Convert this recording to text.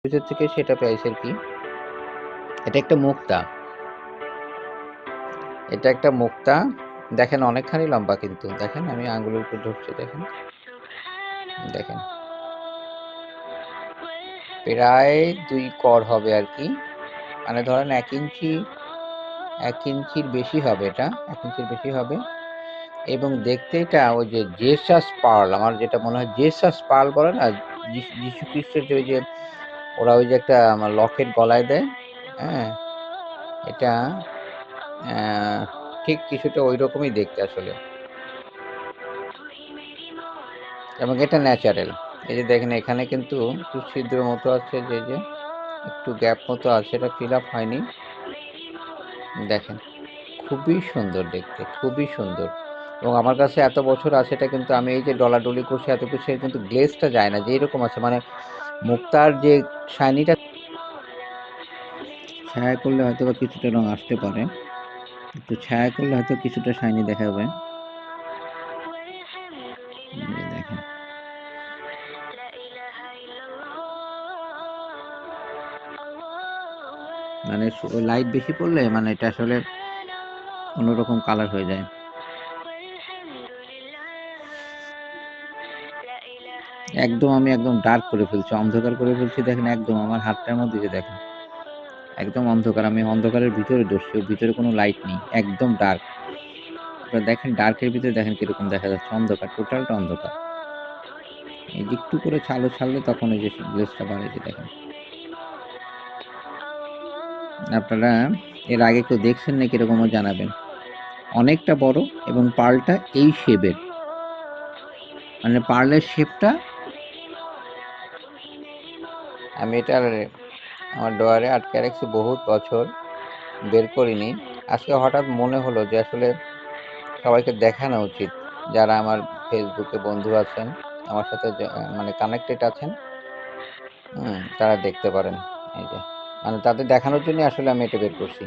ভিতর থেকে সেটা পেয়েছে আর কি। এটা একটা মুক্তা, এটা একটা মুক্তা। দেখেন অনেকখানি লম্বা, কিন্তু দেখেন আমি আঙ্গুলের উপর ধরছি, দেখেন দেখেন প্রায় 2 কর হবে আর কি। মানে ধরেন 1 ইঞ্চির বেশি হবে, এটা 1 ইঞ্চির বেশি হবে। এবং দেখতে এটা ওই যে জেসাস পার্ল, আমার যেটা মনে হয় জেসাস পার্ল বলে না, যিশু খ্রিস্টের যে ওই যে ওরা ওই যে একটা লকেট গলায় দেয়, হ্যাঁ, এটা ঠিক কিছুটা ওই রকমই দেখতে আসলে। এবং এটা ন্যাচারাল। এই যে দেখেন এখানে কিন্তু একটু ছিদ্র মতো আছে, যে একটু গ্যাপ মতো আছে, এটা ফিল আপ হয়নি। দেখেন খুবই সুন্দর দেখতে, খুবই সুন্দর। এবং আমার কাছে এত বছর আছে এটা, কিন্তু আমি এই যে ডলাডলি করছি এত কিছু, কিন্তু গ্লেজটা যায় না, যে এরকম আছে। মানে মুক্তার যে শাইনিটা, ছায়া করলে হয়তো বা কিছুটা রং আসতে পারে, একটু ছায়া করলে হয়তো কিছুটা শাইনি দেখাবে। দেখেন মানে লাইট বেশি পড়লে মানে এটা আসলে অন্যরকম কালার হয়ে যায়। একদম আমি একদম ডার্ক করে ফেলছি, অন্ধকার করে ফেলছি। দেখেন একদম আমার হাতটার মধ্যে যে দেখেন একদম অন্ধকার, আমি অন্ধকারের ভিতরে দর্শি, ভিতরে কোনো লাইট নেই, একদম ডার্ক। আপনারা দেখেন ডার্কের ভিতরে দেখেন কিরকম দেখা যাচ্ছে, অন্ধকার, টোটালটা অন্ধকার। এই যে একটু করে ছালো ছাড়লে তখন এই যে গ্লেজটা বাড়ে, যে দেখেন। আপনারা এর আগে কেউ দেখছেন না কিরকমও জানাবেন। অনেকটা বড় এবং পার্লটা এই শেপের, মানে পার্লের শেপটা। আমি এটা আমার ডয়ারে আটকে রাখছি বহুত বছর, বের করিনি। আজকে হঠাৎ মনে হলো যে আসলে সবাইকে দেখানো উচিত, যারা আমার ফেসবুকে বন্ধু আছেন, আমার সাথে মানে কানেক্টেড আছেন, তারা দেখতে পারেন। এই যে মানে তাদের দেখানোর জন্য আসলে আমি এটা বের করছি।